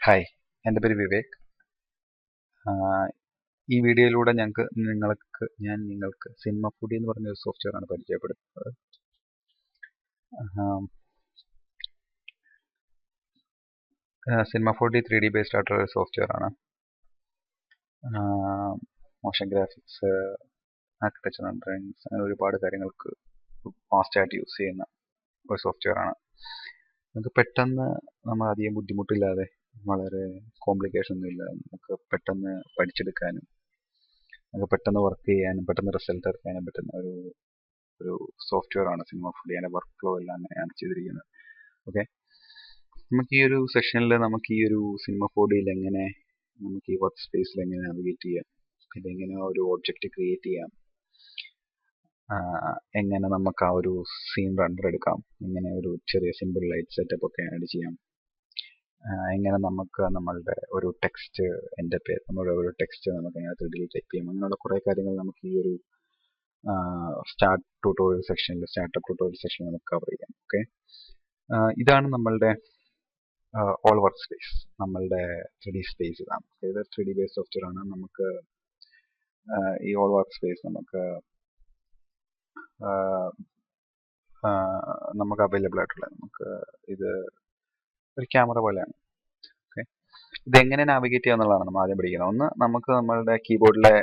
Hi, എൻ്റെ പേര് വിവേക്. ആഹ് ഈ വീഡിയോയിലൂടെ ഞാൻ നിങ്ങൾക്ക് സിനിമ ഫുഡി എന്ന് പറഞ്ഞ ഒരു സോഫ്റ്റ്വെയർ ആണ് പരിചയപ്പെടുത്തുന്നത്. സിനിമ ഫുഡി 3D ബേസ്ഡ് ആയിട്ടുള്ള ഒരു സോഫ്റ്റ്വെയർ ആണ്. മോഷൻ ഗ്രാഫിക്സ്, ആർക്കിടെക്ചർ ഡ്രോയിങ്സ്, അങ്ങനെ ഒരുപാട് കാര്യങ്ങൾക്ക് ഫാസ്റ്റായിട്ട് യൂസ് ചെയ്യുന്ന ഒരു സോഫ്റ്റ്വെയർ ആണ്. നമുക്ക് പെട്ടെന്ന് നമ്മൾ അധികം ബുദ്ധിമുട്ടില്ലാതെ, വളരെ കോംപ്ലിക്കേഷൻ ഒന്നും ഇല്ലാതെ നമുക്ക് പെട്ടെന്ന് പഠിച്ചെടുക്കാനും നമുക്ക് പെട്ടെന്ന് വർക്ക് ചെയ്യാനും പെട്ടെന്ന് റിസൾട്ട് എടുക്കാനും പറ്റുന്ന ഒരു സോഫ്റ്റ്വെയർ ആണ് സിനിമ ഫുഡി. അതിൻ്റെ വർക്ക് ഫ്ലോ എല്ലാം അങ്ങനെയാണ് ചെയ്തിരിക്കുന്നത്. ഓക്കെ, നമുക്ക് ഈ ഒരു സെഷനിൽ നമുക്ക് ഈ ഒരു സിനിമ ഫോഡിയിൽ എങ്ങനെ നമുക്ക് ഈ വർക്ക് സ്പേസിൽ എങ്ങനെ നാവിഗേറ്റ് ചെയ്യാം, പിന്നെ എങ്ങനെ ഒരു ഒബ്ജക്റ്റ് ക്രിയേറ്റ് ചെയ്യാം, എങ്ങനെ നമുക്ക് ആ ഒരു സീൻ റണ്ടർ എടുക്കാം, എങ്ങനെ ഒരു ചെറിയ സിമ്പിൾ ലൈറ്റ് സെറ്റപ്പ് ഒക്കെ ആഡ് ചെയ്യാം, എങ്ങനെ നമുക്ക് നമ്മളുടെ ഒരു ടെക്സ്റ്റ്, എൻ്റെ പേര്, നമ്മുടെ ഒരു ടെക്സ്റ്റ് നമുക്ക് എങ്ങനെ 3D ടൈപ്പ് ചെയ്യാം, അങ്ങനെയുള്ള കുറേ കാര്യങ്ങൾ നമുക്ക് ഈ ഒരു സ്റ്റാർട്ടപ്പ് ട്യൂട്ടോറിയൽ സെക്ഷനിൽ നമുക്ക് കവർ ചെയ്യാം. ഓക്കെ, ഇതാണ് നമ്മളുടെ ഓൾ വർക്ക് സ്പേസ്, നമ്മളുടെ 3D സ്പേസ് ഇതാണ്. ഇത് 3D ബേസ്ഡ് സോഫ്റ്റ്വെയർ ആണ്. നമുക്ക് ഈ ഓൾ വർക്ക് സ്പേസ് നമുക്ക് അവൈലബിൾ ആയിട്ടുള്ള നമുക്ക് ഇത് ഒരു ക്യാമറ പോലെയാണ്. ഓക്കെ, ഇതെങ്ങനെ നാവിഗേറ്റ് ചെയ്യുക എന്നുള്ളതാണ് നമ്മൾ ആദ്യം പഠിക്കുന്നത്. ഒന്ന്, നമുക്ക് നമ്മളുടെ കീബോർഡിലെ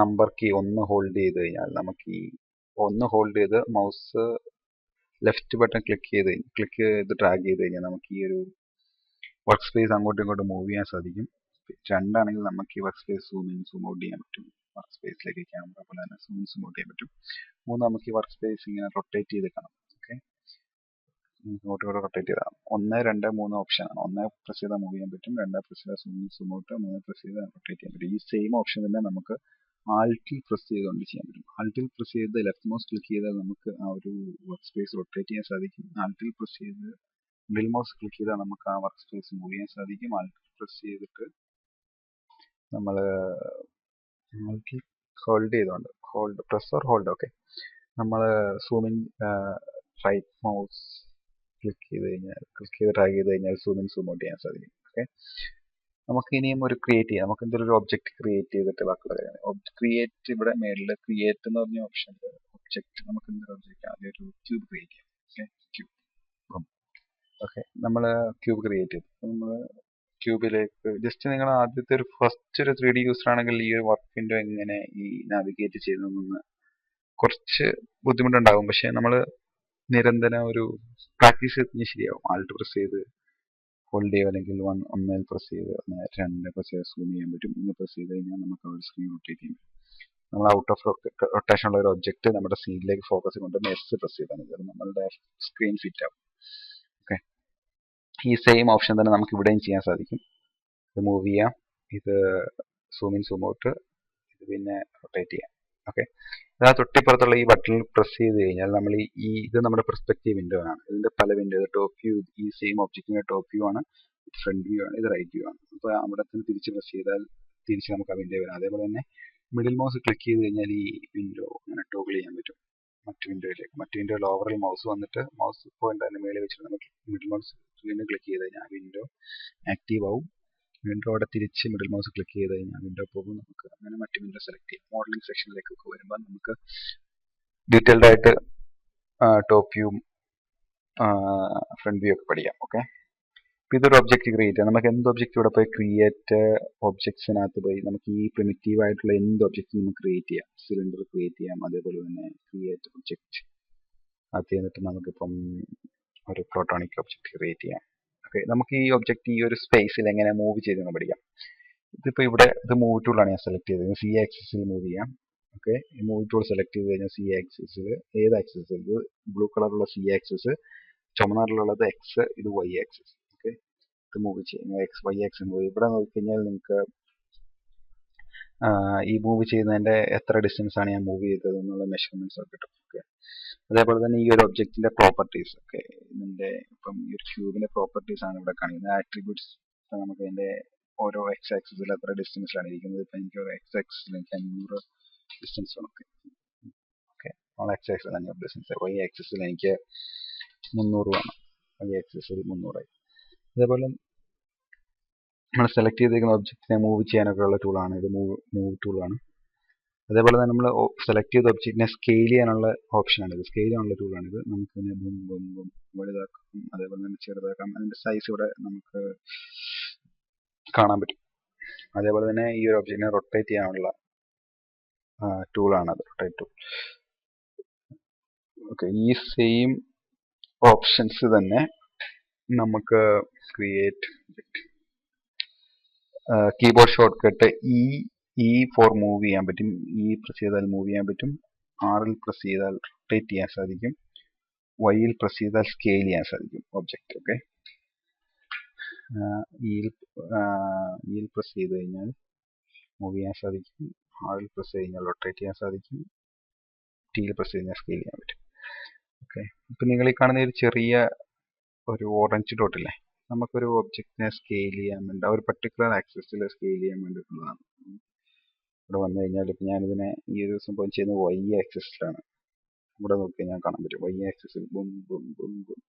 നമ്പർ കീ ഒന്ന് ഹോൾഡ് ചെയ്ത് കഴിഞ്ഞാൽ നമുക്ക് ഈ ഒന്ന് ഹോൾഡ് ചെയ്ത് മൗസ് ലെഫ്റ്റ് ബട്ടൺ ക്ലിക്ക് ചെയ്ത് ഡ്രാഗ് ചെയ്ത് കഴിഞ്ഞാൽ നമുക്ക് ഈ ഒരു വർക്ക് സ്പേസ് അങ്ങോട്ടും ഇങ്ങോട്ടും മൂവ് ചെയ്യാൻ സാധിക്കും. രണ്ടാണെങ്കിൽ നമുക്ക് ഈ work space zoom in zoom out ചെയ്യാൻ പറ്റും. വർക്ക് സ്പേസിലേക്ക് ക്യാമറ പോലെ തന്നെ സൂം ഇൻ സൂം ഔട്ട് ചെയ്യാൻ പറ്റും. മൂന്ന്, നമുക്ക് ഈ വർക്ക് സ്പേസ് ഇങ്ങനെ റൊട്ടേറ്റ് ചെയ്ത് കാണാം. ഓക്കെ, ഇങ്ങോട്ടും ഇങ്ങോട്ട് റൊട്ടേറ്റ് ചെയ്താൽ 1, 2, 3 ഓപ്ഷൻ ആണ്. 1 പ്രസ് ചെയ്താൽ മൂവ് ചെയ്യാൻ പറ്റും, 2 പ്രസ് ചെയ്താൽ zoom in zoom out, 3 press ചെയ്താൽ റൊട്ടേറ്റ് ചെയ്യാൻ പറ്റും. ഈ സെയിം ഓപ്ഷൻ തന്നെ നമുക്ക് ആൾട്ടിൽ പ്രസ് ചെയ്തുകൊണ്ട് ചെയ്യാൻ പറ്റും. ആൾട്ടിൽ പ്രസ് ചെയ്ത് ലെഫ്റ്റ് മൗസ് ക്ലിക്ക് ചെയ്താൽ നമുക്ക് ആ ഒരു വർക്ക് സ്പേസ് റൊട്ടേറ്റ് ചെയ്യാൻ സാധിക്കും. ആൾട്ടിൽ പ്രസ് ചെയ്ത് മിഡിൽ മൗസ് ക്ലിക്ക് ചെയ്താൽ നമുക്ക് ആ വർക്ക് സ്പേസ് മൂവ് ചെയ്യാൻ സാധിക്കും. ആൾട്ടിൽ പ്രസ് ചെയ്തിട്ട് നമ്മൾ ഹോൾഡ് ചെയ്തുകൊണ്ട് പ്രസ് ഓർ ഹോൾഡ്, ഓക്കെ, നമ്മൾ സൂമിൻ റൈറ്റ് മൗസ് ക്ലിക്ക് ചെയ്ത് ഡ്രാഗ് ചെയ്ത് കഴിഞ്ഞാൽ സൂം ഇൻ സൂം ഔട്ട് ചെയ്യാൻ സാധിക്കും. ഓക്കെ, നമുക്ക് ഇനിയും ഒരു ക്രിയേറ്റ് ചെയ്യാം. നമുക്ക് എന്തൊരു ഒബ്ജക്റ്റ് ക്രിയേറ്റ് ചെയ്തിട്ട് ബാക്കിയുള്ള കാര്യങ്ങൾ ക്രിയേറ്റ്, ഇവിടെ മേളിൽ ക്രിയേറ്റ് എന്ന് പറഞ്ഞ ഓപ്ഷൻ, ഒബ്ജക്റ്റ്, നമുക്ക് എന്തൊരു ഒബ്ജക്റ്റ്, ആദ്യം ഒരു ക്യൂബ് ക്രിയേറ്റ് ചെയ്യാം. Okay, cube. ഓക്കെ, നമ്മൾ ക്യൂബ് ക്രിയേറ്റ് ചെയ്തു. നമ്മൾ ക്യൂബിലേക്ക് ജസ്റ്റ് നിങ്ങൾ ആദ്യത്തെ ഫസ്റ്റ് ഒരു 3D യൂസർ ആണെങ്കിൽ ഈ ഒരു വർക്ക് വിൻഡോ എങ്ങനെ ഈ നാവിഗേറ്റ് ചെയ്തതെന്ന് കുറച്ച് ബുദ്ധിമുട്ടുണ്ടാകും. പക്ഷെ നമ്മൾ നിരന്തരം ഒരു പ്രാക്ടീസ് ചെയ്ത് ശരിയാവും. ആൾട്ട് പ്രസ് ചെയ്ത് ഹോൾഡ് ചെയ്യുക, അല്ലെങ്കിൽ ഒന്നിൽ പ്രസ് ചെയ്ത് 2 പ്രസ് ചെയ്ത് സൂം ചെയ്യാൻ പറ്റും. 3 പ്രസ് ചെയ്ത് കഴിഞ്ഞാൽ നമുക്ക് ആ ഒരു സ്ക്രീൻ റൊട്ടേറ്റ് ചെയ്യാൻ പറ്റും. നമ്മൾ ഔട്ട് ഓഫ് റൊട്ടേഷൻ ഉള്ള ഒരു ഒബ്ജക്റ്റ് നമ്മുടെ സീനിലേക്ക് ഫോക്കസ് കൊണ്ടുവന്ന് എസ് പ്രസ് ചെയ്താൽ മതി, നമ്മളുടെ സ്ക്രീൻ ഫിറ്റ് ആവും. ഓക്കെ, ഈ സെയിം ഓപ്ഷൻ തന്നെ നമുക്ക് ഇവിടെയും ചെയ്യാൻ സാധിക്കും. ഇത് മൂവ് ചെയ്യാം, ഇത് സൂം ഇൻ സൂം ഔട്ട്, ഇത് പിന്നെ റൊട്ടേറ്റ് ചെയ്യാം. ഓക്കെ, ഇതാ തൊട്ടിപ്പുറത്തുള്ള ഈ ബട്ടണിൽ പ്രസ് ചെയ്ത് കഴിഞ്ഞാൽ നമ്മൾ ഇത് നമ്മുടെ പെർസ്പെക്റ്റീവ് വിൻഡോ ആണ്. ഇതിന്റെ പല വിൻഡോ, ടോപ്പ് വ്യൂ, ഈ സെയിം ഒബ്ജക്റ്റിന്റെ ടോപ്പ് വ്യൂ ആണ്, ഫ്രണ്ട് വ്യൂ ആണ്, ഇത് റൈറ്റ് വ്യൂ ആണ്. അപ്പോൾ അവിടെ തന്നെ തിരിച്ച് പ്രസ് ചെയ്താൽ തിരിച്ച് നമുക്ക് ആ വിൻഡോ വരാം. അതേപോലെ തന്നെ മിഡിൽ മൗസ് ക്ലിക്ക് ചെയ്ത് കഴിഞ്ഞാൽ ഈ വിൻഡോ അങ്ങനെ ടോഗിൾ ചെയ്യാൻ പറ്റും മറ്റു വിൻഡോയിൽ ഓവറിൽ മൗസ് വന്നിട്ട് മൗസ് പോയിന്റ് അതിന്റെ മേലെ വെച്ചിട്ട് നമുക്ക് മിഡിൽ മൗസ് വീണ്ടും ക്ലിക്ക് ചെയ്ത് കഴിഞ്ഞാൽ വിൻഡോ ആക്റ്റീവ് ആവും. വിൻഡോ അവിടെ തിരിച്ച് മിഡിൽ മൗസ് ക്ലിക്ക് ചെയ്ത് കഴിഞ്ഞാൽ വിൻഡോ പോകും. നമുക്ക് അങ്ങനെ മറ്റു വിൻഡോ സെലക്ട് ചെയ്യാം. മോഡലിംഗ് സെക്ഷനിലേക്കൊക്കെ വരുമ്പോൾ നമുക്ക് ഡീറ്റെയിൽഡ് ആയിട്ട് ടോപ്പ് വ്യൂ, ഫ്രണ്ട് വ്യൂ ഒക്കെ പഠിക്കാം. ഓക്കെ, ഇതൊരു ഒബ്ജക്റ്റ് ക്രിയേറ്റ് ചെയ്യാം. നമുക്ക് എന്ത് ഒബ്ജക്റ്റ് ഇവിടെ പോയി ക്രിയേറ്റ് ഒബ്ജക്ട്സിനകത്ത് പോയി നമുക്ക് ഈ പ്രിമിറ്റീവ് ആയിട്ടുള്ള എന്ത് ഒബ്ജക്റ്റ് നമുക്ക് ക്രിയേറ്റ് ചെയ്യാം. സിലിണ്ടർ ക്രിയേറ്റ് ചെയ്യാം, അതേപോലെ തന്നെ ക്രിയേറ്റ് ഒബ്ജക്റ്റ് അത് ചെയ്തിട്ട് നമുക്കിപ്പം ഒരു പ്രോട്ടോണിക് ഒബ്ജക്റ്റ് ക്രിയേറ്റ് ചെയ്യാം. ഓക്കെ, നമുക്ക് ഈ ഒബ്ജക്റ്റ് ഈ ഒരു സ്പേസിൽ എങ്ങനെ മൂവ് ചെയ്തെന്ന് പഠിക്കാം. ഇതിപ്പോൾ ഇവിടെ ഇത് മൂവ് ടൂളാണ് ഞാൻ സെലക്ട് ചെയ്തത്. സി ആക്സിസിൽ മൂവ് ചെയ്യാം. ഓക്കെ, ഈ മൂവ് ടൂൾ സെലക്ട് ചെയ്ത് കഴിഞ്ഞാൽ സി ആക്സിസിൽ ഏത് ആക്സിസ്, ഇത് ബ്ലൂ കളറുള്ള സി ആക്സിസ്, ചുമന്നറിലുള്ളത് എക്സ്, ഇത് വൈ ആക്സിസ്. ഓക്കെ, ഇത് മൂവ് ചെയ്യും എക്സ് വൈ ആക്സിസ് മൂവ്. ഇവിടെ നോക്കിക്കഴിഞ്ഞാൽ നിങ്ങൾക്ക് ഈ മൂവ് ചെയ്യുന്നതിൻ്റെ എത്ര ഡിസ്റ്റൻസ് ആണ് ഞാൻ മൂവ് ചെയ്തത് എന്നുള്ള മെഷർമെന്റ്സ് ഒക്കെ കിട്ടും. ഓക്കെ, അതേപോലെ തന്നെ ഈ ഒരു ഒബ്ജക്റ്റിന്റെ പ്രോപ്പർട്ടീസ്, ഒക്കെ ഇതിന്റെ ഇപ്പം ഈ ഒരു ക്യൂബിന്റെ പ്രോപ്പർട്ടീസ് ആണ് ഇവിടെ കാണിക്കുന്നത്. ആട്രിബ്യൂട്ട്സ് നമുക്ക് അതിന്റെ ഓരോ എക്സ് ആക്സിസിൽ എത്ര ഡിസ്റ്റൻസിലാണ് ഇരിക്കുന്നത്. ഇപ്പം എനിക്ക് ഒരു എക്സ് ആക്സിസിൽ എനിക്ക് 500 ഡിസ്റ്റൻസ് വേണം. ഓക്കെ, നമ്മൾ എക്സ് ആക്സിൽ 500 ഡിസ്റ്റൻസ്, വൈ ആക്സിസിൽ എനിക്ക് 300 വേണം. വൈ ആക്സിസിൽ 300. അതേപോലെ നമ്മൾ സെലക്ട് ചെയ്തിരിക്കുന്ന ഒബ്ജക്റ്റിനെ മൂവ് ചെയ്യാനൊക്കെ ഉള്ള ടൂളാണ് ഇത്. മൂവ് ടൂളാണ്. അതേപോലെ തന്നെ നമ്മൾ സെലക്ട് ചെയ്ത ഒബ്ജക്റ്റിനെ സ്കെയിൽ ചെയ്യാനുള്ള ഓപ്ഷനാണിത്. സ്കെയിൽ ചെയ്യാനുള്ള ടൂളാണിത്. നമുക്കിതിനെ ബും ബും ബും വലുതാക്കാം, അതേപോലെ തന്നെ ചെറുതാക്കാം. അതിൻ്റെ സൈസ് ഇവിടെ നമുക്ക് കാണാൻ പറ്റും. അതേപോലെ തന്നെ ഈ ഒരു ഒബ്ജക്റ്റിനെ റൊട്ടേറ്റ് ചെയ്യാനുള്ള ടൂളാണത്, റൊട്ടേറ്റ് ടൂൾ. ഓക്കെ, ഈ സെയിം ഓപ്ഷൻസ് തന്നെ നമുക്ക് create keyboard shortcut E for move ചെയ്യാൻ പറ്റും. ഇ പ്രസ് ചെയ്താൽ മൂവ് ചെയ്യാൻ പറ്റും. ആറിൽ പ്രസ് ചെയ്താൽ റൊട്ടേറ്റ് ചെയ്യാൻ സാധിക്കും. വൈയിൽ പ്രസ് ചെയ്താൽ സ്കെയിൽ ചെയ്യാൻ സാധിക്കും ഒബ്ജക്റ്റ്. ഓക്കെ, ഇയിൽ പ്രസ് ചെയ്ത് കഴിഞ്ഞാൽ മൂവ് ചെയ്യാൻ സാധിക്കും. ആറിൽ പ്രസ് ചെയ്ത് കഴിഞ്ഞാൽ റൊട്ടേറ്റ് ചെയ്യാൻ സാധിക്കും. ടിയിൽ പ്രസ് ചെയ്ത് കഴിഞ്ഞാൽ സ്കെയിൽ ചെയ്യാൻ പറ്റും. ഓക്കെ, ഇപ്പം നിങ്ങൾ ഈ കാണുന്ന ഒരു ചെറിയ ഒരു ഓറഞ്ച് ഡോട്ടില്ലേ, നമുക്കൊരു ഒബ്ജക്റ്റിനെ സ്കെയിൽ ചെയ്യാൻ വേണ്ടി ഒരു പർട്ടിക്കുലർ ആക്സിസിൽ സ്കെയിൽ ചെയ്യാൻ വേണ്ടിയിട്ടുള്ളതാണ്. ഇവിടെ വന്നു കഴിഞ്ഞാൽ ഇപ്പം ഞാനിതിനെ ഈ ഒരു സംഭവം ചെയ്യുന്നത് വൈ ആക്സിസിലാണ്. ഇവിടെ നോക്കി കഴിഞ്ഞാൽ കാണാൻ പറ്റും വൈ ആക്സിസിൽ ബും ബും ബും ബും.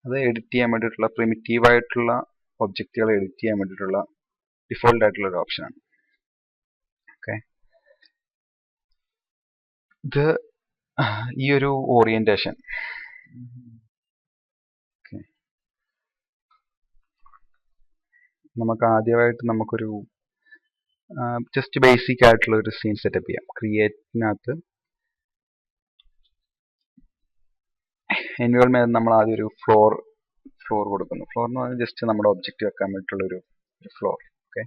അത് എഡിറ്റ് ചെയ്യാൻ വേണ്ടിയിട്ടുള്ള പ്രിമിറ്റീവായിട്ടുള്ള ഒബ്ജക്റ്റുകൾ എഡിറ്റ് ചെയ്യാൻ വേണ്ടിയിട്ടുള്ള ഡിഫോൾട്ട് ആയിട്ടുള്ള ഒരു ഓപ്ഷനാണ്. ഓക്കെ, ഇത് ഈ ഒരു ഓറിയന്റേഷൻ നമുക്ക് ആദ്യമായിട്ട് നമുക്കൊരു ജസ്റ്റ് ബേസിക് ആയിട്ടുള്ള ഒരു സീൻ സെറ്റപ്പ് ചെയ്യാം. ക്രിയേറ്റിനകത്ത് എൻവയോൺമെന്റ് നമ്മൾ ആദ്യം ഒരു ഫ്ലോർ കൊടുക്കുന്നു. ഫ്ലോർ എന്ന് പറഞ്ഞാൽ ജസ്റ്റ് നമ്മുടെ ഒബ്ജക്റ്റ് വെക്കാൻ വേണ്ടിയിട്ടുള്ള ഒരു ഫ്ലോർ. ഓക്കെ,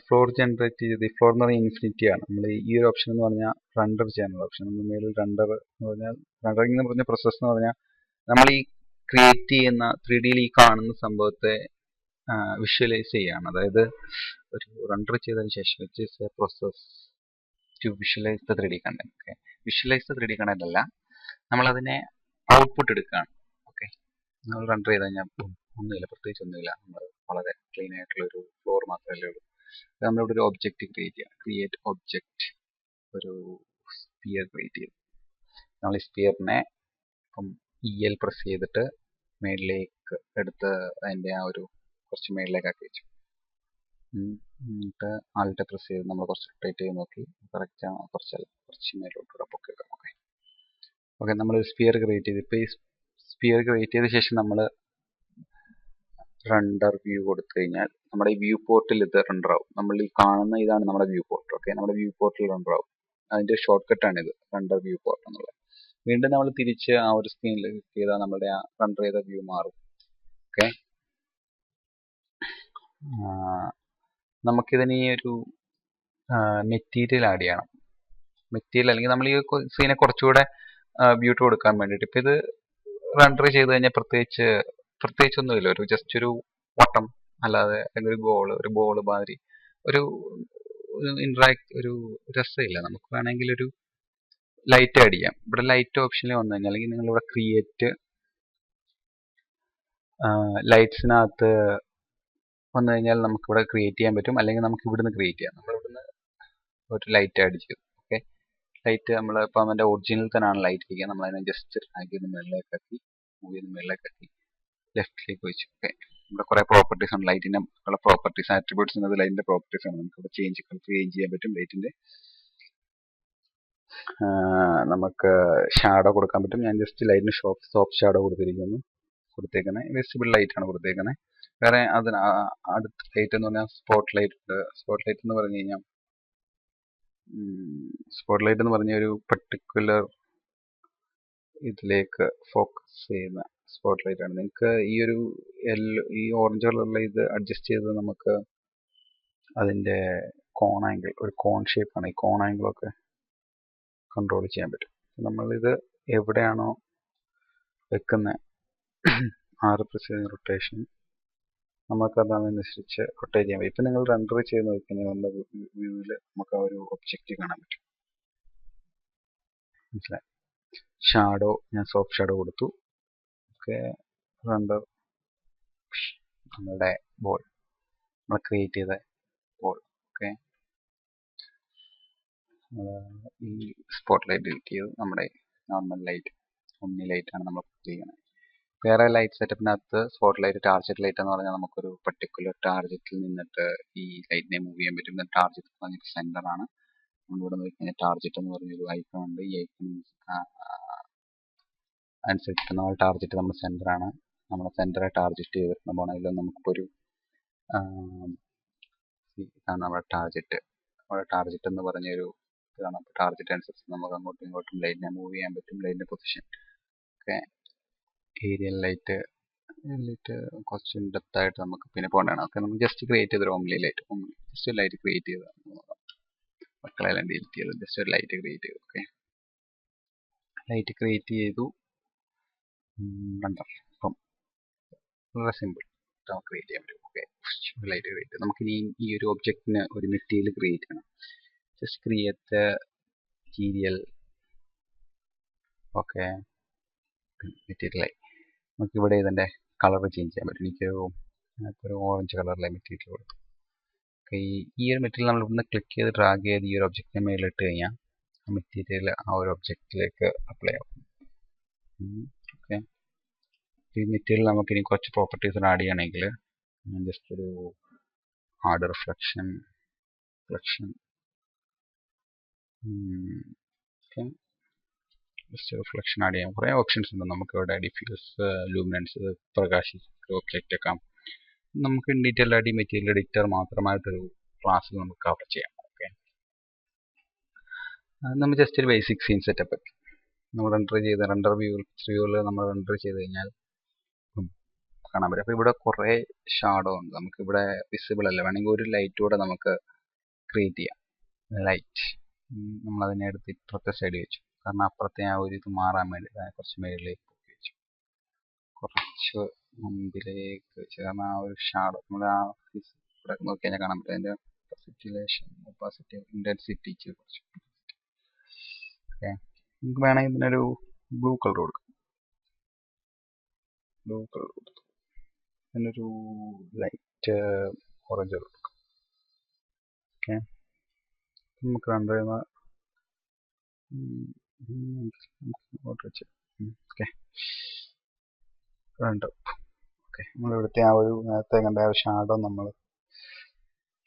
ഫ്ലോർ ജനറേറ്റ് ചെയ്ത് ഫ്ലോർ എന്ന് പറഞ്ഞാൽ ഇൻഫിനിറ്റി ആണ്. നമ്മൾ ഈ ഒരു ഓപ്ഷൻ എന്ന് പറഞ്ഞാൽ റണ്ടർ ചെയ്യാനുള്ള ഓപ്ഷൻ. നമ്മൾ മേളിൽ റണ്ടർ എന്ന് പറഞ്ഞാൽ റണ്ടറിംഗ് എന്ന് പറഞ്ഞ പ്രോസസ് എന്ന് പറഞ്ഞാൽ നമ്മൾ ഈ ക്രിയേറ്റ് ചെയ്യുന്ന 3Dയിൽ ഈ കാണുന്ന സംഭവത്തെ വിഷ്വലൈസ് ചെയ്യാണ്. അതായത് ഒരു റണ്ടർ ചെയ്തതിന് ശേഷം it is a process to visualise the 3D content. Okay, visualise the 3D content അല്ല, നമ്മളതിനെ ഔട്ട്പുട്ട് എടുക്കുകയാണ്. ഓക്കെ, നമ്മൾ റണ്ടർ ചെയ്ത് കഴിഞ്ഞാൽ ഒന്നുമില്ല, പ്രത്യേകിച്ച് ഒന്നുമില്ല. നമ്മൾ വളരെ ക്ലീൻ ആയിട്ടുള്ള ഒരു ഫ്ലോർ മാത്രമല്ലേ ഉള്ളൂ. നമ്മളിവിടെ ഒരു ഒബ്ജക്റ്റ് ക്രിയേറ്റ് ചെയ്യാം. ക്രിയേറ്റ് ഒബ്ജക്റ്റ്, ഒരു സ്പിയർ ക്രിയേറ്റ് ചെയ്യും. നമ്മൾ ഈ സ്പിയറിനെ ഇപ്പം EL പ്രസ് ചെയ്തിട്ട് മേളിലേക്ക് എടുത്ത് അതിൻ്റെ ആ ഒരു കുറച്ച് മേളിലേക്ക് ആക്കി വെച്ചു. എന്നിട്ട് ആൾട്ട് പ്രസ് ചെയ്ത് നമ്മൾ കുറച്ച് റൊട്ടേറ്റ് ചെയ്ത് നോക്കി കറക്റ്റ് ആണ്. കുറച്ച് മേലോട്ട് പൊക്കി വെക്കാം. ഓക്കെ ഓക്കെ നമ്മളൊരു സ്പിയർ ക്രിയേറ്റ് ചെയ്ത് ഇപ്പോൾ ഈ സ്പിയർ ക്രിയേറ്റ് ചെയ്ത ശേഷം നമ്മൾ റണ്ടർ വ്യൂ കൊടുത്തു കഴിഞ്ഞാൽ നമ്മുടെ ഈ വ്യൂ പോർട്ടിൽ ഇത് റണ്ടർ ആവും. നമ്മൾ ഈ കാണുന്ന ഇതാണ് നമ്മുടെ വ്യൂ പോർട്ട്. ഓക്കെ, നമ്മുടെ വ്യൂ പോർട്ടിൽ റണ്ടർ ആവും. അതിൻ്റെ ഷോർട്ട് കട്ടാണിത്, റണ്ടർ വ്യൂ പോർട്ട് എന്നുള്ളത്. വീണ്ടും നമ്മൾ തിരിച്ച് ആ ഒരു സ്ക്രീനിൽ ക്ലിക്ക് ചെയ്താൽ നമ്മുടെ ആ റണ്ടർ ചെയ്ത വ്യൂ മാറും. ഓക്കെ, നമുക്കിതിന് ഈ ഒരു മെറ്റീരിയൽ ആഡ് ചെയ്യണം. മെറ്റീരിയൽ അല്ലെങ്കിൽ നമ്മൾ ഈ സീനെ കുറച്ചുകൂടെ ബ്യൂട്ടി കൊടുക്കാൻ വേണ്ടിയിട്ട് ഇപ്പം ഇത് റണ്ടർ ചെയ്ത് കഴിഞ്ഞാൽ പ്രത്യേകിച്ചൊന്നുമില്ല, ഒരു ജസ്റ്റ് ഒരു വട്ടം അല്ലാതെ അല്ലെങ്കിൽ ഒരു ബോൾ മാതിരി ഒരു ഒരു രസമില്ല. നമുക്ക് വേണമെങ്കിൽ ഒരു ലൈറ്റ് ആഡ് ചെയ്യാം. ഇവിടെ ലൈറ്റ് ഓപ്ഷനിൽ വന്നു കഴിഞ്ഞാൽ അല്ലെങ്കിൽ നിങ്ങളിവിടെ ക്രിയേറ്റ് ലൈറ്റ്സിനകത്ത് വന്നു കഴിഞ്ഞാൽ നമുക്കിവിടെ ക്രിയേറ്റ് ചെയ്യാൻ പറ്റും, അല്ലെങ്കിൽ നമുക്ക് ഇവിടുന്ന് ക്രിയേറ്റ് ചെയ്യാം. നമ്മളിവിടുന്ന് ഒരു ലൈറ്റ് ആഡ് ചെയ്യും. ഓക്കെ, ലൈറ്റ് നമ്മൾ ഇപ്പം അതിൻ്റെ ഒറിജിനൽ തന്നെയാണ് ലൈറ്റ് ഇരിക്കുക. നമ്മളതിനെ ജസ്റ്റ് ആക്കി മുകളിലേക്കാക്കി മുകളിലേക്കാക്കി ലെഫ്റ്റിലേക്ക് വെച്ചു. ഓക്കെ, ഇവിടെ കുറേ പ്രോപ്പർട്ടീസ് ഉണ്ട്. ലൈറ്റിൻ്റെ ഉള്ള പ്രോപ്പർട്ടീസ് ആട്രിബ്യൂട്ട്സ് എന്നത് ലൈറ്റിൻ്റെ പ്രോപ്പർട്ടീസ് ആണ്. നമുക്കിവിടെ ചേഞ്ച് ചെയ്യാൻ പറ്റും. ലൈറ്റിൻ്റെ നമുക്ക് ഷാഡോ കൊടുക്കാൻ പറ്റും. ഞാൻ ജസ്റ്റ് ലൈറ്റിന് സോഫ്റ്റ് ഷാഡോ കൊടുത്തേക്കുന്നത് വിസിബിൾ ലൈറ്റ് ആണ് കൊടുത്തേക്കുന്നത്. വേറെ അതിന് അടുത്ത ലൈറ്റ് എന്ന് പറഞ്ഞാൽ സ്പോട്ട് ലൈറ്റ് ഉണ്ട്. സ്പോട്ട് ലൈറ്റ് എന്ന് പറഞ്ഞു കഴിഞ്ഞാൽ ഒരു പർട്ടിക്കുലർ ഇതിലേക്ക് ഫോക്കസ് ചെയ്യുന്ന സ്പോട്ട് ലൈറ്റ് ആണ്. നിങ്ങൾക്ക് ഈ ഓറഞ്ച് കളറുള്ള ഇത് അഡ്ജസ്റ്റ് ചെയ്ത് നമുക്ക് അതിൻ്റെ കോൺ ആംഗിൾ, ഒരു കോൺ ഷേപ്പാണ്, ഈ കോൺ ആംഗിളൊക്കെ കൺട്രോൾ ചെയ്യാൻ പറ്റും. നമ്മളിത് എവിടെയാണോ വെക്കുന്നത് റൊട്ടേഷൻ നമുക്കത് അതിനനുസരിച്ച് റൊട്ടേറ്റ് ചെയ്യാൻ പറ്റും. ഇപ്പം നിങ്ങൾ റണ്ടർ ചെയ്ത് നോക്കിക്കഴിഞ്ഞാൽ നമ്മുടെ വ്യൂവിൽ നമുക്ക് ആ ഒരു ഒബ്ജക്റ്റ് കാണാൻ പറ്റും. മനസ്സിലായി? ഷാഡോ ഞാൻ സോഫ്റ്റ് ഷാഡോ കൊടുത്തു. ഓക്കെ, റണ്ടർ നമ്മളുടെ ബോൾ നമ്മൾ ക്രിയേറ്റ് ചെയ്ത ബോൾ. ഓക്കെ, ഈ സ്പോട്ട് ലൈറ്റ് ഡിലീറ്റ് ചെയ്തു. നമ്മുടെ നോർമൽ ലൈറ്റ് ഒമ്നി ലൈറ്റാണ് നമ്മൾ ചെയ്യുന്നത്. വേറെ ലൈറ്റ് സെറ്റപ്പിനകത്ത് സ്പോട്ട് ലൈറ്റ്, ടാർജറ്റ് ലൈറ്റ് എന്ന് പറഞ്ഞാൽ നമുക്കൊരു പർട്ടിക്കുലർ ടാർജറ്റിൽ നിന്നിട്ട് ഈ ലൈറ്റിനെ മൂവ് ചെയ്യാൻ പറ്റും. ടാർജറ്റ് എന്ന് പറഞ്ഞിട്ട് സെന്റർ ആണ്. നമ്മളിവിടെ നോക്കി കഴിഞ്ഞാൽ ടാർജറ്റ് എന്ന് പറഞ്ഞൊരു ഐക്കൺ ഉണ്ട്. ഈ ഐക്കൺ അനുസരിച്ച് നമ്മൾ ടാർജറ്റ് നമ്മുടെ സെന്റർ ആണ്. നമ്മുടെ സെന്ററെ ടാർജറ്റ് ചെയ്തിട്ട് പോകണമെങ്കിൽ നമുക്കിപ്പോൾ ഒരു ഇതാണ് നമ്മുടെ ടാർജറ്റ്. നമ്മുടെ ടാർജറ്റ് എന്ന് പറഞ്ഞൊരു ഇതാണ്. ടാർജറ്റ് അനുസരിച്ച് നമുക്ക് അങ്ങോട്ടും ഇങ്ങോട്ടും ലൈറ്റിനെ മൂവ് ചെയ്യാൻ പറ്റും. ലൈറ്റിന്റെ പൊസിഷൻ ഓക്കെ. ഏരിയൽ ലൈറ്റ് കുറച്ച് ഡെപ്ത് ആയിട്ട് നമുക്ക് പിന്നെ പോകേണ്ടതാണ്. ഓക്കെ, നമുക്ക് ജസ്റ്റ് ക്രിയേറ്റ് ചെയ്തൊരു ഓംലി ലൈറ്റ്, ജസ്റ്റ് ഒരു ലൈറ്റ് ക്രിയേറ്റ് ചെയ്ത് മക്കളെല്ലാം ഡിലീറ്റ് ചെയ്ത് ജസ്റ്റ് ഒരു ലൈറ്റ് ക്രിയേറ്റ് ചെയ്തു. ഓക്കെ, ലൈറ്റ് ക്രിയേറ്റ് ചെയ്തു. അപ്പം വളരെ സിമ്പിൾ നമുക്ക് ക്രിയേറ്റ് ചെയ്യാൻ പറ്റും. Okay, light create. നമുക്കിനി ഈ ഒരു ഒബ്ജക്റ്റിന് ഒരു മെറ്റീരിയൽ ക്രിയേറ്റ് ചെയ്യണം. Just create material. ഓക്കെ, മെറ്റീരിയലായി. നമുക്കിവിടെ ഇതിൻ്റെ കളർ ചേഞ്ച് ചെയ്യാൻ പറ്റും. എനിക്കൊരു ഓറഞ്ച് കളറിലെ മെറ്റീരിയൽ കൊടുത്തു. ഓക്കെ, ഈ ഒരു മെറ്റീരിയൽ നമ്മൾ ഇവിടുന്ന് ക്ലിക്ക് ചെയ്ത് ഡ്രാഗ് ചെയ്ത് ഈ ഒരു ഒബ്ജക്റ്റിന് മേലിട്ട് കഴിഞ്ഞാൽ ആ മെറ്റീരിയൽ ആ ഒരു ഒബ്ജക്റ്റിലേക്ക് അപ്ലൈ ആവും. ഓക്കെ, ഈ മെറ്റീരിയൽ നമുക്കിനി കുറച്ച് പ്രോപ്പർട്ടീസ് ആഡ് ചെയ്യണമെങ്കിൽ ജസ്റ്റ് ഒരു add reflection okay, just reflection add ചെയ്യാം. കുറേ ഓപ്ഷൻസ് ഉണ്ട് നമുക്കിവിടെ. ഡിഫ്യൂസ്, ലൂമിനൻസ്, പ്രകാശിച്ച് ഒബ്ജക്റ്റ് ഒക്കെ. നമുക്ക് ഡീറ്റെയിൽ ആയിട്ട് ഈ മെറ്റീരിയൽ എഡിറ്റർ മാത്രമായിട്ടൊരു ക്ലാസ്സിൽ നമുക്ക് കവർ ചെയ്യാം. ഓക്കെ, നമ്മൾ ജസ്റ്റ് ഒരു ബേസിക് സീൻ സെറ്റപ്പ് നമ്മൾ റെൻഡർ വ്യൂവിൽ നമ്മൾ റെൻഡർ ചെയ്ത് കഴിഞ്ഞാൽ കാണാൻ പറ്റും. അപ്പോൾ ഇവിടെ കുറേ ഷാഡോ ഉണ്ട്. നമുക്കിവിടെ വിസിബിൾ അല്ല. വേണമെങ്കിൽ ഒരു ലൈറ്റ് കൂടെ നമുക്ക് ക്രിയേറ്റ് ചെയ്യാം. ലൈറ്റ് നമ്മളതിനെ എടുത്ത് ഇപ്പുറത്തെ സൈഡ് വെച്ചു. കാരണം അപ്പുറത്തെ ആ ഒരു ഇത് മാറാൻ വേണ്ടി കുറച്ച് മേളിലേക്ക് വെച്ചു, കുറച്ച് മുമ്പിലേക്ക് വെച്ചു. കാരണം ആ ഒരു ഷാഡോ നമ്മൾ ആ ഇവിടെ നോക്കി കഴിഞ്ഞാൽ കാണാൻ പറ്റും. അതിൻ്റെ ഒപ്പാസിറ്റി ഇൻറ്റൻസിറ്റി കുറച്ച്. ഓക്കെ, നമുക്ക് വേണമെങ്കിൽ ഇതിനൊരു ബ്ലൂ കളർ കൊടുക്കാം. ഇതിനൊരു ലൈറ്റ് ഓറഞ്ച് കളർ കൊടുക്കാം. ഓക്കെ, നമുക്ക് റെൻഡർ ചെയ്യുന്ന വെച്ച് ഓക്കെ റെൻഡർ. ഓക്കെ, നമ്മളിവിടുത്തെ ആ ഒരു നേരത്തെ കണ്ട ആ ഒരു ഷാഡോ നമ്മൾ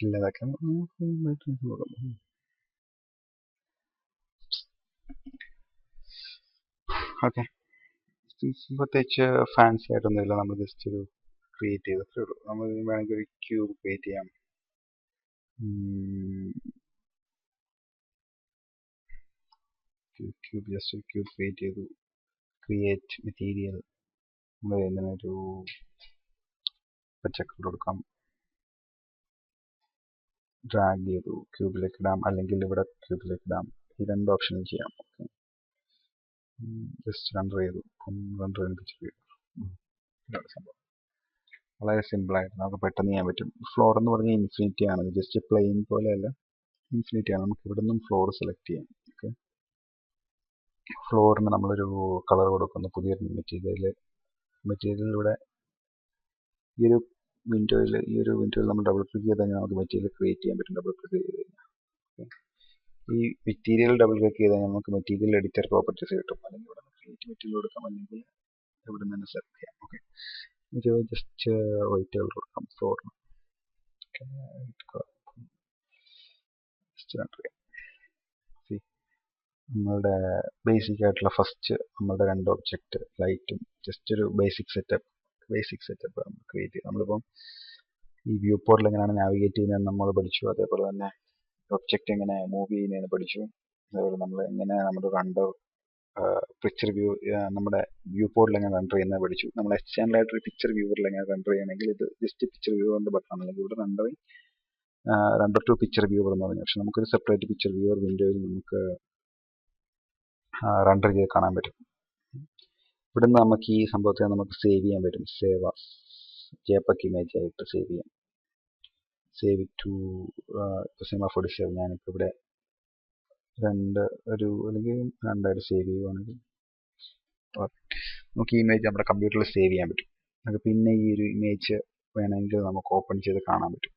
ഇല്ലാതാക്കാം. ഓക്കെ, പ്രത്യേകിച്ച് ഫാൻസി ആയിട്ടൊന്നുമില്ല. നമ്മൾ ജസ്റ്റ് ഒരു ക്രിയേറ്റ് ചെയ്തത്രേ ഉള്ളൂ. നമ്മൾ വേണമെങ്കിൽ ഒരു ക്യൂബ് ക്രിയേറ്റ് ചെയ്യാം. ജസ്റ്റ് ഒരു ക്യൂബ് ക്രിയേറ്റ് ചെയ്തു. Create material. നമ്മൾ ഇതിനൊരു പച്ചക്കറി കൊടുക്കാം. ഡ്രാഗ് ചെയ്തു ക്യൂബിലേക്ക് ഇടാം, അല്ലെങ്കിൽ ഇവിടെ ക്യൂബിലേക്ക് ഇടാം. ഈ രണ്ട് ഓപ്ഷനും ചെയ്യാം. ഓക്കെ, ജസ്റ്റ് റെൻഡർ ചെയ്തു. റെൻഡർ ചെയ്യിപ്പിച്ചു. സംഭവം വളരെ സിമ്പിളായിട്ട് നമുക്ക് പെട്ടെന്ന് ചെയ്യാൻ പറ്റും. ഫ്ലോർ എന്ന് പറഞ്ഞാൽ ഇൻഫിനിറ്റി ആണ്. ജസ്റ്റ് പ്ലെയിൻ പോലെയല്ല, ഇൻഫിനിറ്റി ആണ്. നമുക്ക് ഇവിടെ നിന്നും ഫ്ലോർ സെലക്ട് ചെയ്യാം. ഓക്കെ, ഫ്ലോറിന് നമ്മളൊരു കളർ കൊടുക്കുന്നു. പുതിയൊരു മെറ്റീരിയൽ ഇവിടെ ഈ ഒരു വിൻഡോയിൽ നമ്മൾ ഡബിൾ ക്ലിക്ക് ചെയ്ത് കഴിഞ്ഞാൽ നമുക്ക് മെറ്റീരിയൽ ക്രിയേറ്റ് ചെയ്യാൻ പറ്റും. ഡബിൾ ക്ലിക്ക് ചെയ്ത് കഴിഞ്ഞാൽ ഈ മെറ്റീരിയൽ ഡബിൾ ക്ലിക്ക് ചെയ്ത് കഴിഞ്ഞാൽ നമുക്ക് മെറ്റീരിയൽ എഡിറ്റർ പ്രോപ്പർട്ടീസ് കിട്ടും. അല്ലെങ്കിൽ ഇവിടെ ക്രിയേറ്റ് മെറ്റീരിയൽ കൊടുക്കാം, അല്ലെങ്കിൽ ഇവിടെ നിന്ന് തന്നെ സെലക്ട് ചെയ്യാം. ഓക്കെ, ഒരു ജസ്റ്റ് വൈറ്റ് കളർ കൊടുക്കാം ഫ്ലോറിന്. നമ്മളുടെ ബേസിക് ആയിട്ടുള്ള ഫസ്റ്റ് നമ്മളുടെ രണ്ട് ഒബ്ജക്റ്റ് ലൈറ്റും ജസ്റ്റ് ഒരു ബേസിക് സെറ്റപ്പ് നമ്മൾ ക്രിയേറ്റ് ചെയ്യും. നമ്മളിപ്പം ഈ വ്യൂ പോർട്ടിൽ എങ്ങനെയാണ് നാവിഗേറ്റ് ചെയ്യുന്നതെന്ന് നമ്മൾ പഠിച്ചു. അതേപോലെ തന്നെ ഒബ്ജക്റ്റ് എങ്ങനെ മൂവ് ചെയ്യുന്നതെന്ന് പഠിച്ചു. അതേപോലെ നമ്മൾ എങ്ങനെ നമ്മുടെ റെൻഡർ പിക്ചർ വ്യൂ നമ്മുടെ വ്യൂ പോർട്ടിൽ എങ്ങനെ റെൻഡർ ചെയ്യുന്നത് പഠിച്ചു. നമ്മൾ എക്സ്റ്റേണൽ ആയിട്ട് പിക്ചർ വ്യൂവറിൽ എങ്ങനെ റെൻഡർ ചെയ്യണമെങ്കിൽ ഇത് ജസ്റ്റ് പിക്ചർ വ്യൂവറിൻ്റെ ബട്ടൺ, അല്ലെങ്കിൽ ഇവിടെ റെൻഡർ ടു പിക്ചർ വ്യൂവർ എന്ന് പറഞ്ഞു. പക്ഷെ നമുക്കൊരു സെപ്പറേറ്റ് പിക്ചർ വ്യൂവർ വിൻഡോയിൽ നമുക്ക് റെൻഡർ ചെയ്ത് കാണാൻ പറ്റും. ഇവിടുന്ന് നമുക്ക് ഈ സംഭവത്തെ നമുക്ക് സേവ് ചെയ്യാൻ പറ്റും. JPEG ഇമേജ് ആയിട്ട് സേവ് ചെയ്യാം. Save to semaphore save. ഞാനിപ്പോൾ ഇവിടെ അല്ലെങ്കിൽ രണ്ടായിട്ട് സേവ് ചെയ്യുവാണെങ്കിൽ നമുക്ക് ഈ ഇമേജ് നമ്മുടെ കമ്പ്യൂട്ടറിൽ സേവ് ചെയ്യാൻ പറ്റും. നമുക്ക് പിന്നെ ഈ ഒരു ഇമേജ് വേണമെങ്കിൽ നമുക്ക് ഓപ്പൺ ചെയ്ത് കാണാൻ പറ്റും.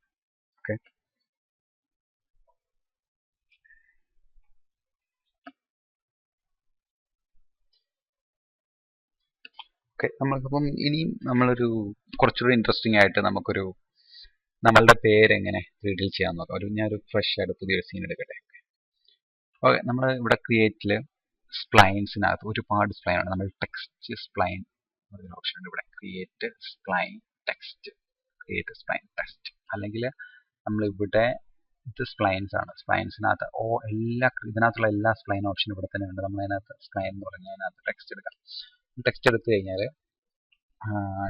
ഓക്കെ, ഓക്കെ, നമ്മൾക്കിപ്പം ഇനിയും നമ്മളൊരു കുറച്ചുകൂടി ഇൻട്രസ്റ്റിംഗ് ആയിട്ട് നമുക്കൊരു നമ്മളുടെ പേരെങ്ങനെ റീഡിൽ ചെയ്യാൻ നോക്കാം. ഞാനൊരു ഫ്രഷ് ആയിട്ട് പുതിയൊരു സീൻ എടുക്കട്ടെ. ഓക്കെ, നമ്മൾ ഇവിടെ ക്രിയേറ്റിൽ സ്പ്ലൈൻസിനകത്ത് ഒരുപാട് സ്പ്ലൈൻ ആണ്. നമ്മൾ ടെക്സ്റ്റ് സ്പ്ലൈൻ എന്നൊരു ഓപ്ഷൻ ഉണ്ട് ഇവിടെ. Create spline text, create spline text, അല്ലെങ്കിൽ നമ്മളിവിടെ ഇത് സ്പ്ലൈൻസ് ആണ്. സ്പ്ലൈൻസിനകത്ത് ഇതിനകത്തുള്ള എല്ലാ സ്പ്ലൈൻ ഓപ്ഷനും ഇവിടെ തന്നെ ഉണ്ട്. നമ്മൾ അതിനകത്ത് സ്പ്ലൈൻ എന്ന് പറഞ്ഞാൽ അതിനകത്ത് ടെക്സ്റ്റ് എടുക്കാം. ടെക്സ്റ്റ് എടുത്തു കഴിഞ്ഞാൽ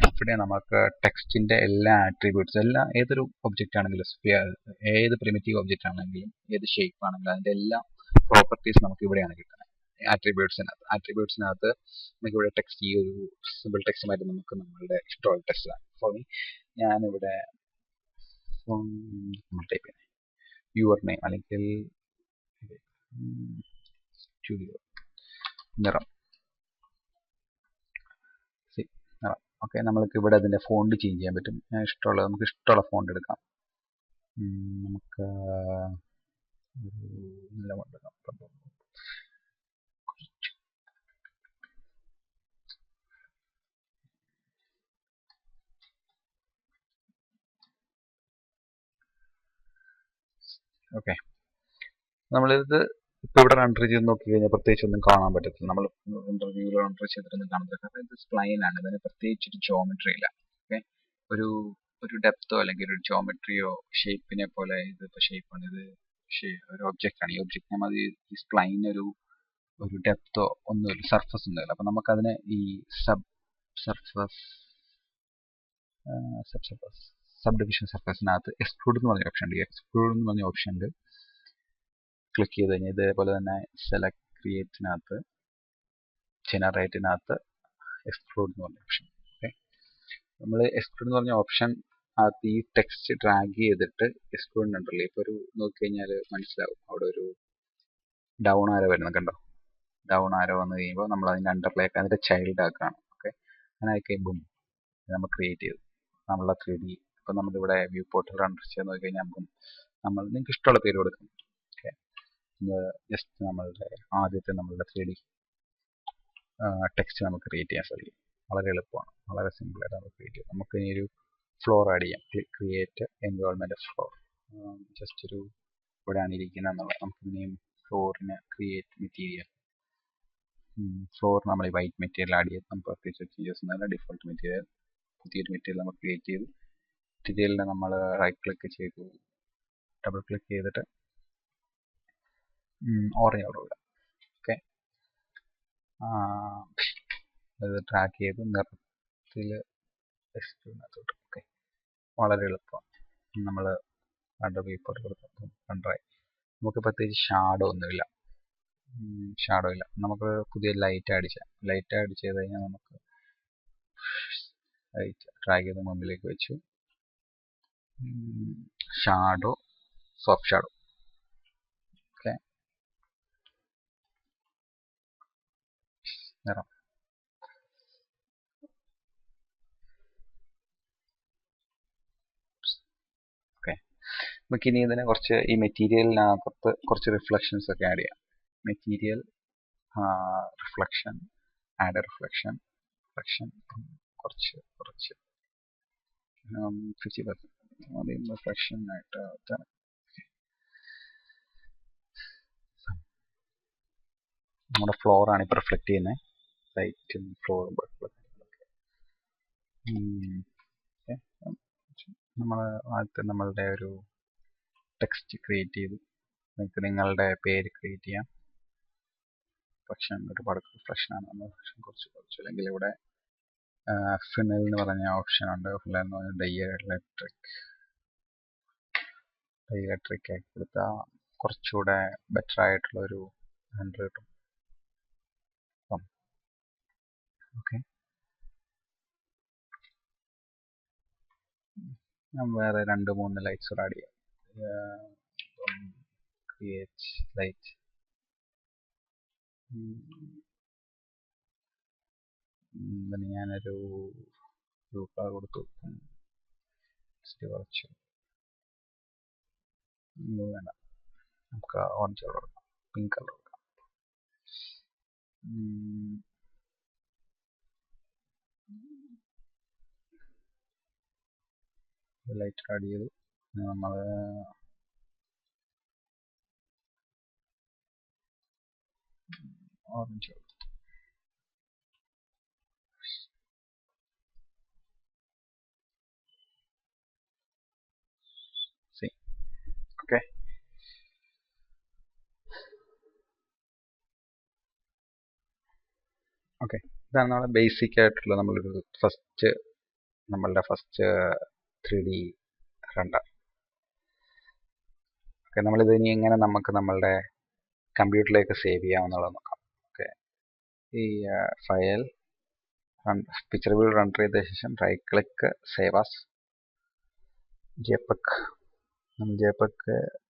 ഇവിടെ നമുക്ക് ടെക്സ്റ്റിന്റെ എല്ലാ ആട്രിബ്യൂട്ട്സ്, ഏതൊരു ഒബ്ജക്റ്റ് ആണെങ്കിലും, ഏത് പ്രിമിറ്റീവ് ഒബ്ജക്റ്റ് ആണെങ്കിലും, ഏത് ഷേപ്പ് ആണെങ്കിലും അതിന്റെ എല്ലാ പ്രോപ്പർട്ടീസ് നമുക്ക് ഇവിടെയാണ് കിട്ടുന്നത്. ആട്രിബ്യൂട്ട്സിനകത്ത് നമുക്ക് ഇവിടെ ടെക്സ്റ്റ്, ഈ ഒരു സിമ്പിൾ ടെക്സ്റ്റുമായിട്ട് നമുക്ക് നമ്മളുടെ ഇഷ്ടമുള്ള ടെക്സ്റ്റ് ആണ്. ഫോർ ഞാനിവിടെ ടൈപ്പ് ചെയ്യുന്നത് യുവർ നെയിം അല്ലെങ്കിൽ സ്റ്റുഡിയോ നിറം. ഓക്കെ, നമ്മൾക്ക് ഇവിടെ അതിന്റെ ഫോണ്ട് ചേഞ്ച് ചെയ്യാൻ പറ്റും. നമുക്ക് ഇഷ്ടമുള്ള ഫോണ്ട് എടുക്കാം. നമുക്ക് നല്ല ഫോണ്ട് എടുക്കാം. ഓക്കെ, നമ്മളിത് ഇപ്പൊ ഇവിടെ റണ്ടർ ചെയ്ത് നോക്കി കഴിഞ്ഞാൽ പ്രത്യേകിച്ച് ഒന്നും കാണാൻ പറ്റത്തില്ല. നമ്മൾ ഇന്റർവ്യൂവിൽ റണ്ടർ ചെയ്തിട്ടൊന്നും കാണാൻ പറ്റില്ല. കാരണം ഇത് സ്പ്ലൈൻ ആണ്, ഇതിന് പ്രത്യേകിച്ച് ഒരു ജോമെട്രി ഇല്ല. ഓക്കെ, ഒരു ഡെപ്തോ അല്ലെങ്കിൽ ഒരു ജോമെട്രിയോ ഷേപ്പിനെ പോലെ ഇതിപ്പോ ഷേപ്പാണ്, ഇത് ഒരു ഒബ്ജക്റ്റ് ആണ്. ഈ ഒബ്ജക്റ്റിനെ മതി ഈ സ്പ്ലൈൻ ഒരു ഡെപ്തോ ഒന്നുമില്ല, സർഫസ് ഒന്നുമില്ല. അപ്പൊ നമുക്കതിന് ഈ സബ് ഡിവിഷൻ സർഫസിനകത്ത് എക്സ്ക്ലൂഡ് എന്ന് പറഞ്ഞ ഓപ്ഷൻ ഉണ്ട്. എക്സ്ക്ലൂഡ് എന്ന് പറഞ്ഞ ഓപ്ഷൻ ഉണ്ട്. ക്ലിക്ക് ചെയ്ത് കഴിഞ്ഞാൽ ഇതേപോലെ തന്നെ സെലക്ട് ക്രിയേറ്റിനകത്ത് ജനറേറ്റിനകത്ത് എക്സ്ക്ലൂഡ് എന്ന് പറഞ്ഞ ഓപ്ഷൻ. ഓക്കെ, നമ്മൾ എക്സ്ക്ലൂഡ് എന്ന് പറഞ്ഞ ഓപ്ഷൻ ഈ ടെക്സ്റ്റ് ഡ്രാഗ് ചെയ്തിട്ട് എക്സ്ക്ലൂഡ് ഉണ്ടല്ലോ, ഇപ്പൊ നോക്കി കഴിഞ്ഞാൽ മനസ്സിലാവും അവിടെ ഒരു ഡൗൺ ആരോ വരുന്നത് കണ്ടോ. ഡൗൺ ആരോ വന്നു കഴിയുമ്പോൾ നമ്മൾ അതിന്റെ അണ്ടറിലേക്ക് അതിന്റെ ചൈൽഡ് ആക്കുകയാണ്. ഓക്കെ, അങ്ങനെ ആയി കഴിയുമ്പോൾ നമ്മൾ ക്രിയേറ്റ് ചെയ്തു നമ്മളെ 3D. ഇപ്പൊ നമ്മളിവിടെ വ്യൂ പോർട്ടിൽ റണ്ടർ ചെയ്ത് നോക്കി കഴിഞ്ഞാൽ നിങ്ങൾക്ക് ഇഷ്ടമുള്ള പേര് കൊടുക്കും. ഓക്കെ, ജസ്റ്റ് നമ്മളുടെ ആദ്യത്തെ നമ്മളുടെ 3D ടെക്സ്റ്റ് നമുക്ക് ക്രിയേറ്റ് ചെയ്യാൻ സാധിക്കും. വളരെ എളുപ്പമാണ്, വളരെ സിമ്പിൾ ആയിട്ട് നമുക്ക് ക്രിയേറ്റ് ചെയ്യാം. നമുക്ക് ഇനി ഒരു ഫ്ലോർ ആഡ് ചെയ്യാം. Create environment floor. ജസ്റ്റ് ഒരു ഇവിടെയാണ് ഇരിക്കുന്നത് എന്നുള്ളത്. നമുക്ക് ഇനിയും ഫ്ലോറിന് ക്രിയേറ്റ് മെറ്റീരിയൽ. ഫ്ലോർ നമ്മൾ ഈ വൈറ്റ് മെറ്റീരിയൽ ആഡ് ചെയ്ത് നമുക്ക് പ്രത്യേകിച്ച് ചേഞ്ചസ് ഒന്നുമില്ല. ഡിഫോൾട്ട് മെറ്റീരിയൽ, പുതിയൊരു മെറ്റീരിയൽ നമ്മൾ ക്രിയേറ്റ് ചെയ്തു. മെറ്റീരിയലിനെ നമ്മൾ റൈറ്റ് ക്ലിക്ക് ചെയ്തു, ഡബിൾ ക്ലിക്ക് ചെയ്തിട്ട് ഓറഞ്ച് കളർ കൊടുക്കാം. ഓക്കെ, ഇത് ട്രാക്ക് ചെയ്ത് നിറത്തിൽ എക്സ്ട്രൂനകത്തോട്ട്. ഓക്കെ, വളരെ എളുപ്പമാണ്. നമ്മൾ അഡോബി ഫോട്ടോ കൊടുത്തപ്പോൾ കണ്ടായി. നമുക്ക് പ്രത്യേകിച്ച് ഷാഡോ ഒന്നുമില്ല, നമുക്ക് പുതിയ ലൈറ്റ് ആഡ് ചെയ്യാം. ലൈറ്റ് ആഡ് ചെയ്ത് കഴിഞ്ഞാൽ നമുക്ക് ലൈറ്റ് ഡ്രാഗ് ചെയ്ത് മുമ്പിലേക്ക് വെച്ചു. Shadow, soft shadow. ഓക്കെ, നിറം. ഓക്കെ, നമുക്ക് ഇനി ഇതിനെ കുറച്ച് ഈ മെറ്റീരിയലിനകത്ത് കുറച്ച് റിഫ്ലക്ഷൻസ് ഒക്കെ ആഡ് ചെയ്യാം. മെറ്റീരിയൽ റിഫ്ലക്ഷൻ, ആഡ് റിഫ്ലക്ഷൻ കുറച്ച് 50% റിഫ്ലക്ഷൻ ആയിട്ട്. നമ്മുടെ ഫ്ലോർ ആണ് ഇപ്പോൾ റിഫ്ലക്ട് ചെയ്യുന്നത്. ലൈറ്റും ഫ്ലോറും നമ്മൾ ആദ്യത്തെ നമ്മളുടെ ഒരു ടെക്സ്റ്റ് ക്രിയേറ്റ് ചെയ്തു. നിങ്ങൾക്ക് നിങ്ങളുടെ പേര് ക്രിയേറ്റ് ചെയ്യാം. റിഫ്ലക്ഷൻ ഒരുപാട് റിഫ്ലക്ഷനാണ്. നമ്മൾ റിഫ്ലക്ഷൻ കുറച്ച് അല്ലെങ്കിൽ ഇവിടെ ഫിനൽ എന്ന് പറഞ്ഞ ഓപ്ഷൻ ഉണ്ട്. ഫിനൽ എന്ന് പറഞ്ഞാൽ ഡൈഇലക്ട്രിക് ആക്കി കൊടുത്താൽ കുറച്ചുകൂടെ ബെറ്റർ ആയിട്ടുള്ള ഒരു റെൻഡർ കിട്ടും. ഓക്കെ, ഞാൻ വേറെ 2-3 ലൈറ്റ്സ് ആഡ് ചെയ്യാം. Create light. ഞാനൊരു ബ്ലൂ കളർ കൊടുത്തു. കുറച്ച് വേണ്ട, നമുക്ക് ഓറഞ്ച് കളർ കൊടുക്കാം, പിങ്ക് കളർ കൊടുക്കാം. ലൈറ്റ് ആഡ് ചെയ്തു. നമ്മൾ ഓറഞ്ച് ഓക്കെ. ഓക്കെ, ഇതാണ് നമ്മുടെ ബേസിക് ആയിട്ടുള്ള നമ്മളുടെ ഫസ്റ്റ് 3D റണ്ടർ. ഓക്കെ, നമ്മളിത് ഇനി എങ്ങനെ നമുക്ക് നമ്മളുടെ കമ്പ്യൂട്ടറിലേക്ക് സേവ് ചെയ്യാമെന്നുള്ളത് നോക്കാം. ഓക്കെ, ഈ ഫയൽ പിക്ചർ വ്യൂ റണ്ടർ ചെയ്ത ശേഷം right click save as JPEG. JPEG,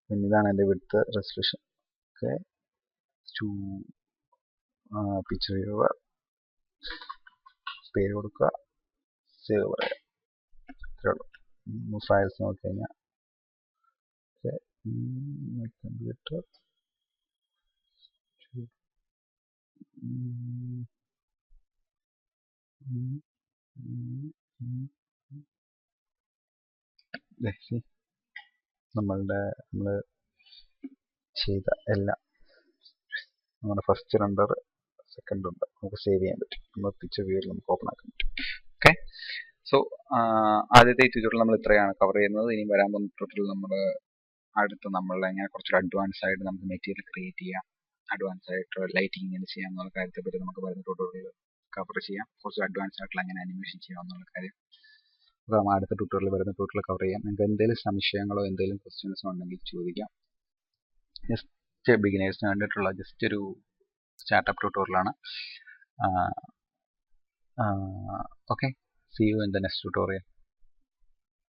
പിന്നെ ഇതാണ് എൻ്റെ width resolution. Okay, to picture viewer, പേര് കൊടുക്കുക, സേവ് പറയുക, ഇത്രേ ഉള്ളൂ. ഫയൽസ് നോക്കി കഴിഞ്ഞാൽ കമ്പ്യൂട്ടർ നമ്മൾ ചെയ്ത എല്ലാം നമ്മുടെ ഫസ്റ്റ് റണ്ടർ സെക്കൻഡ് ഉണ്ട് നമുക്ക് സേവ് ചെയ്യാൻ പറ്റും. നമ്മൾ പിക്ചർ വ്യൂവിൽ നമുക്ക് ഓപ്പൺ ആക്കാൻ പറ്റും. ഓക്കെ, സോ ആദ്യത്തെ ട്യൂട്ടോറിയൽ നമ്മൾ ഇത്രയാണ് കവർ ചെയ്യുന്നത്. ഇനി വരാൻ പോകുന്ന ട്യൂട്ടോറിയൽ നമ്മൾ എങ്ങനെ കുറച്ചൊരു അഡ്വാൻസ് ആയിട്ട് നമുക്ക് മെറ്റീരിയൽ ക്രിയേറ്റ് ചെയ്യാം, അഡ്വാൻസ് ആയിട്ട് ലൈറ്റിംഗ് എങ്ങനെ ചെയ്യാം എന്നുള്ള കാര്യത്തെ പറ്റി നമുക്ക് വരുന്ന ട്യൂട്ടോറിയൽ കവർ ചെയ്യാം. കുറച്ച് അഡ്വാൻസ് ആയിട്ടുള്ള എങ്ങനെ അനിമേഷൻ ചെയ്യാം എന്നുള്ള കാര്യം അടുത്ത ട്യൂട്ടോറിയൽ വരുന്ന ട്യൂട്ടോറിയൽ കവർ ചെയ്യാം. നിങ്ങൾക്ക് എന്തെങ്കിലും സംശയങ്ങളോ എന്തെങ്കിലും ക്വസ്റ്റ്യൻസോ ഉണ്ടെങ്കിൽ ചോദിക്കാം. ജസ്റ്റ് ബിഗിനേഴ്സിന് വേണ്ടിയിട്ടുള്ള ജസ്റ്റ് ഒരു സ്റ്റാർട്ടപ്പ് ട്യൂട്ടോറിയലാണ്. Okay, see you in the next tutorial.